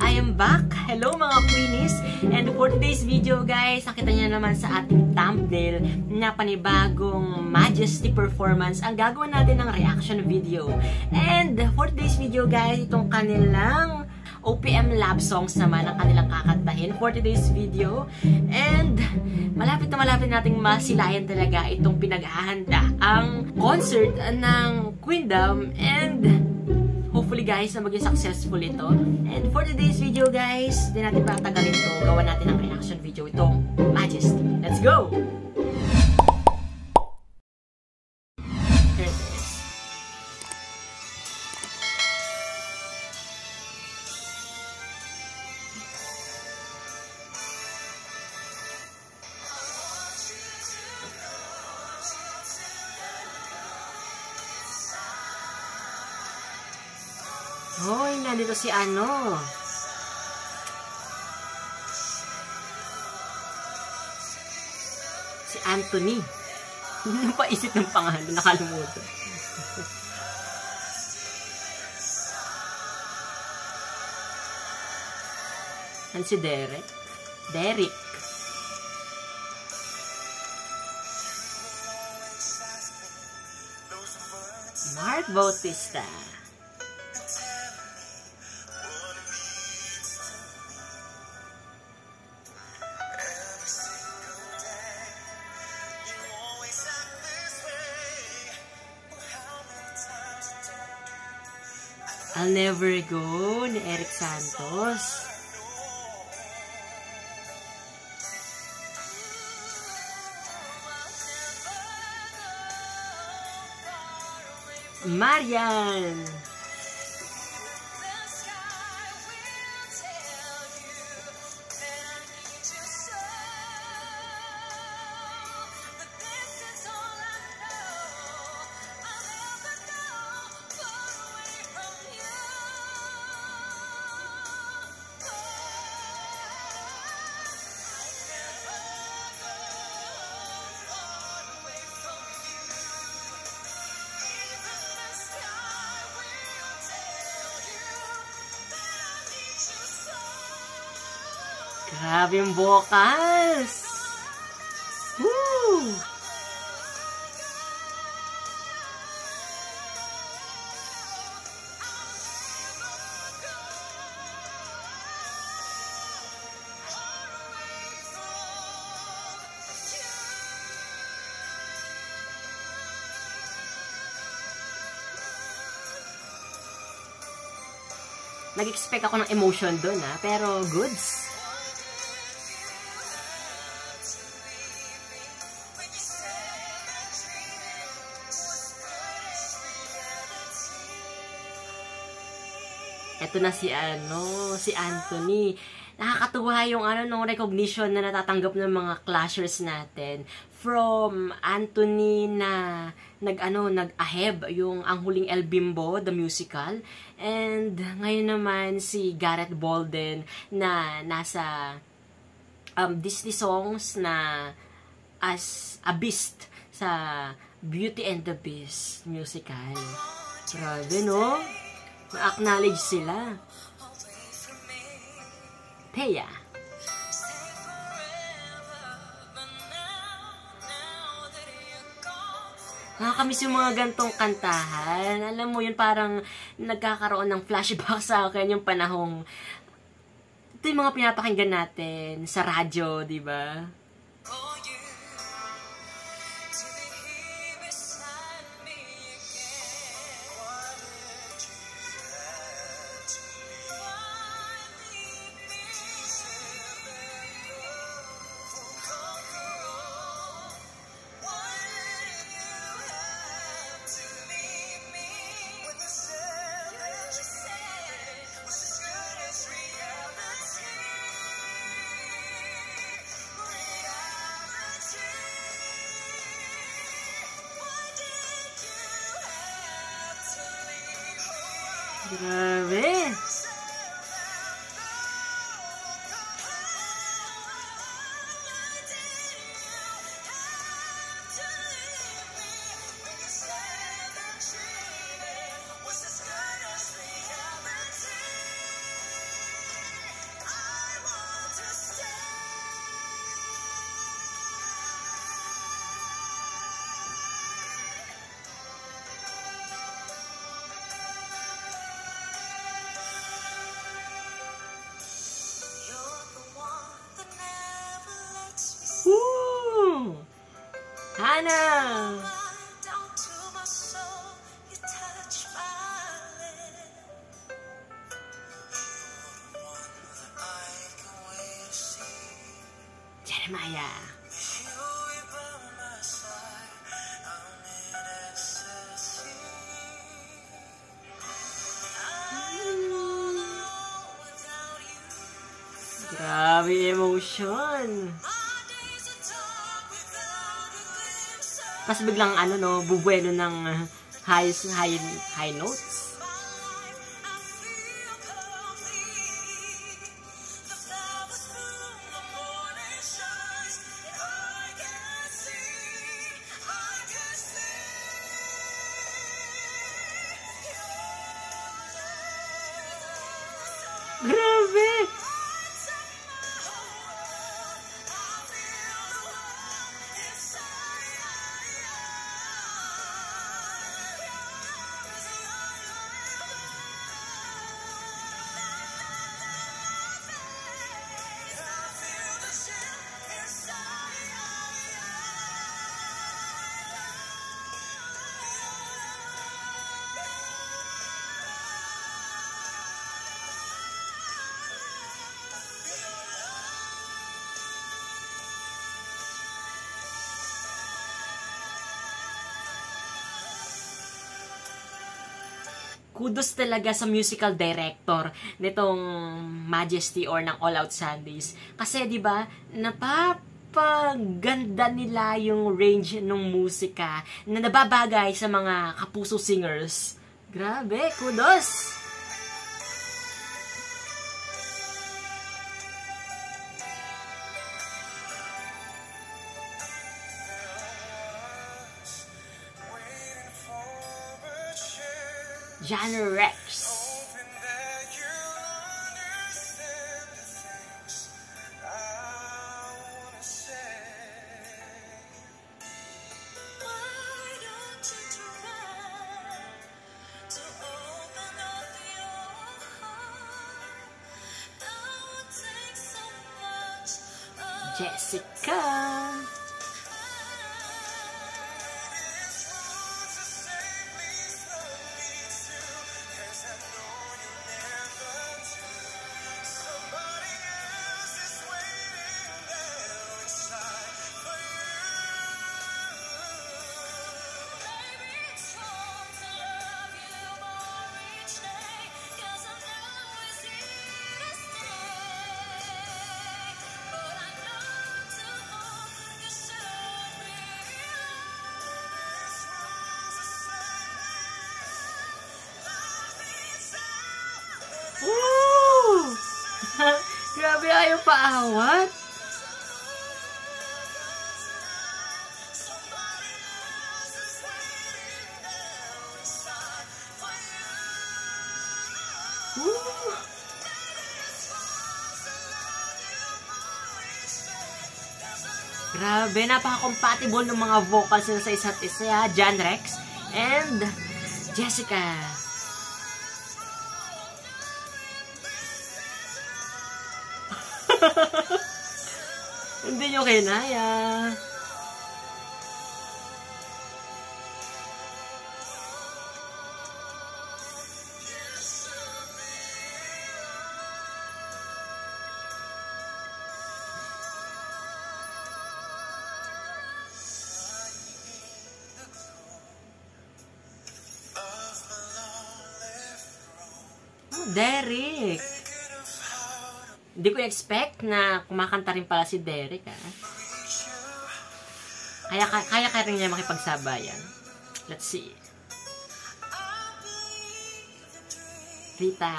I am back! Hello mga Queenies! And for today's video guys, nakita niyo naman sa ating thumbnail na panibagong Majesty performance ang gagawin natin ng reaction video. And for today's video guys, itong kanilang OPM love songs naman ang kanilang kakantahin for today's video. And malapit na malapit nating masilayan talaga itong pinaghahanda ang concert ng Queendom, and hopefully guys na maging successful ito. And for today's video guys, di natin patagalin to, gawa natin ang reaction video itong Majesty. Let's go! Here it is. Hoy, nandito si ano? Si Anthony. Hindi na paisip ng pangalan, nakalimutan. Ano si Derek? Derek. Mark Bautista. I'll Never Go ni Eric Santos. Marian. Grabe yung vocals! Woo! Nag-expect ako ng emotion doon pero goods. Ito na si si Anthony. Nakakatuwa yung nung recognition na natatanggap ng mga clashers natin. From Anthony na nag-aheb yung Ang Huling El Bimbo, the musical. And ngayon naman si Gareth Bolden na nasa Disney songs na as a beast sa Beauty and the Beast musical. Grabe, no? Na-acknowledge sila. Thea. Nakakamiss yung mga gantong kantahan. Alam mo yun, parang nagkakaroon ng flashback sa akin yung panahong ito yung mga pinapakinggan natin sa radyo, di ba? Grabe! Rihanna! Jeremiah. Grabe emotion. Tapos biglang bubuelo ng high notes. Grabe! Kudos talaga sa musical director nitong Majesty or ng All Out Sundays. Kasi 'di ba, napapaganda nila yung range ng musika na nababagay sa mga kapuso singers. Grabe, kudos! John Rex. Jessica. Woo! Grabe, ayaw paawat. Woo! Grabe, napaka-compatible ng mga vocals nila sa isa't isa, John Rex and Jessica. Hindi nyo kinaya. Oh, Derek. Hindi ko expect na kumakanta rin pala si Derek, ha? Kaya rin niya makipagsabayan. Let's see. Rita.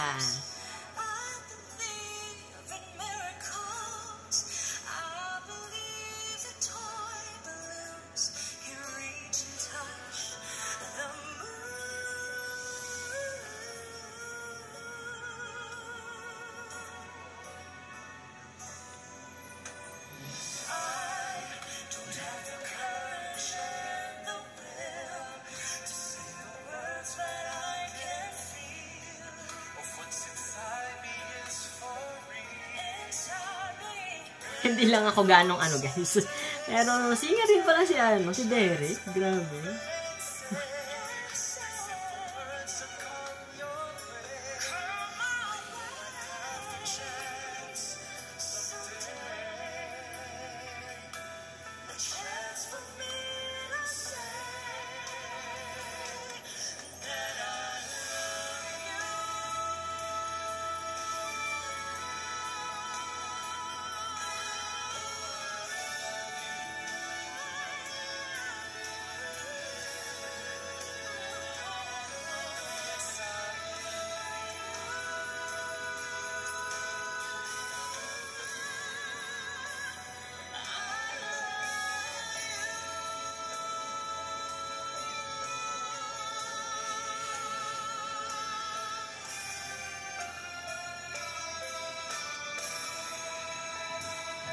Hindi lang ako ganong guys. Pero singer din pala si Derek. Grabe.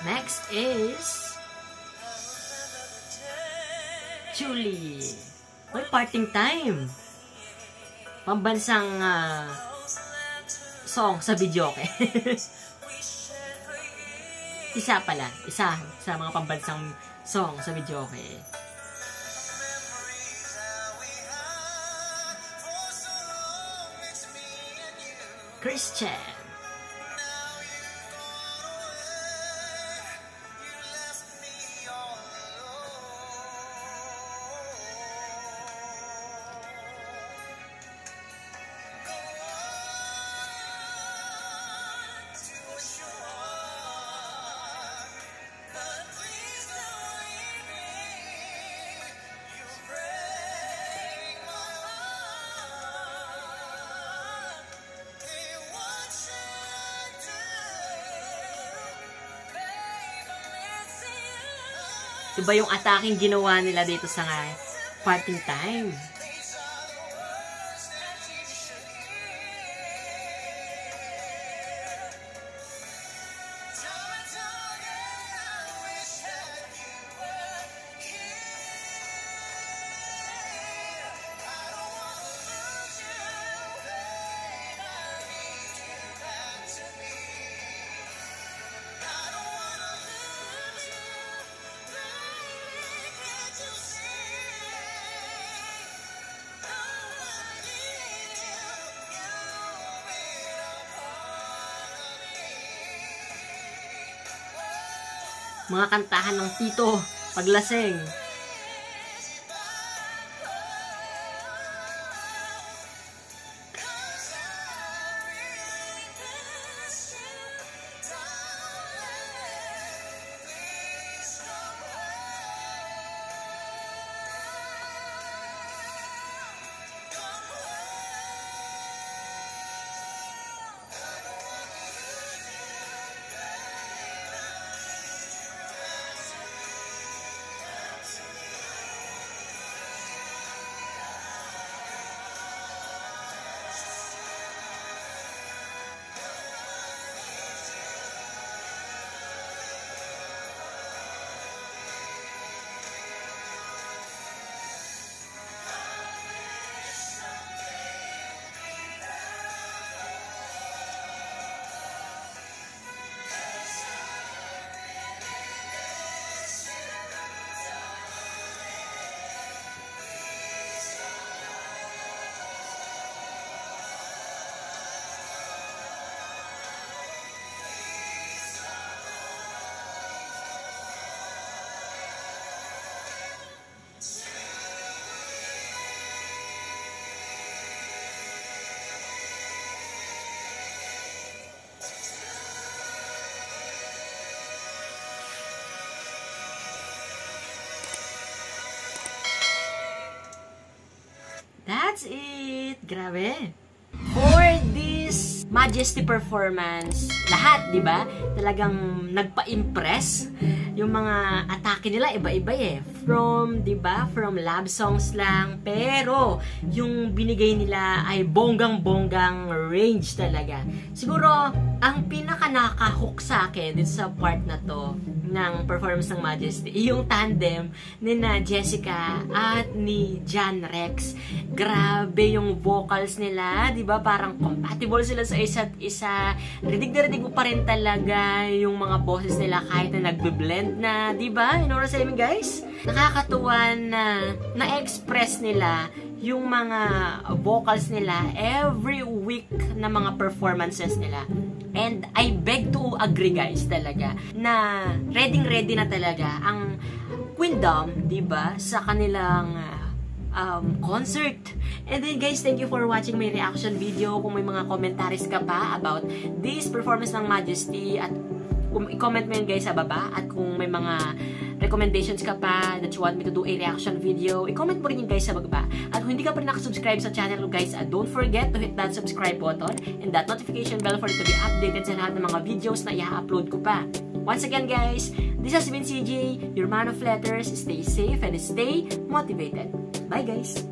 Next is Julie. Uy, parting time. Pambansang song sa videoke. Isa sa mga pambansang song sa videoke. Christian. Iba yung attacking ginawa nila dito sa parting time. Mga kantahan ng tito paglaseng. That's it! Grabe! For this Majesty performance, lahat, di ba? Talagang nagpa-impress. Yung mga atake nila, iba-iba eh. From, di ba? From love songs lang. Pero, yung binigay nila ay bonggang-bonggang range talaga. Siguro, ang pinaka-nakahook sa akin dito sa part na to ng performance ng Majesty, yung tandem ni na Jessica at ni John Rex. Grabe yung vocals nila, di ba? Parang compatible sila sa isa't isa. Rinig na rinig mo pa rin talaga yung mga boses nila kahit na nagbe-blend And di ba, you know what I'm saying, guys? Nakakatuwa na na-express nila yung mga vocals nila every week na mga performances nila. And I beg to agree, guys, talaga, na ready na talaga ang Queendom, di ba, sa kanilang concert. And then guys, thank you for watching my reaction video. Kung may mga commentaries ka pa about this performance ng Majesty, at i-comment mo yun guys sa baba. At kung may mga recommendations ka pa that you want me to do a reaction video, i-comment mo rin yun guys sa baba. At kung hindi ka pa rin nakasubscribe sa channel ko guys, don't forget to hit that subscribe button and that notification bell for you to be updated sa lahat ng mga videos na i-upload ko pa. Once again guys, this has been CJ, your man of letters. Stay safe and stay motivated. Bye guys!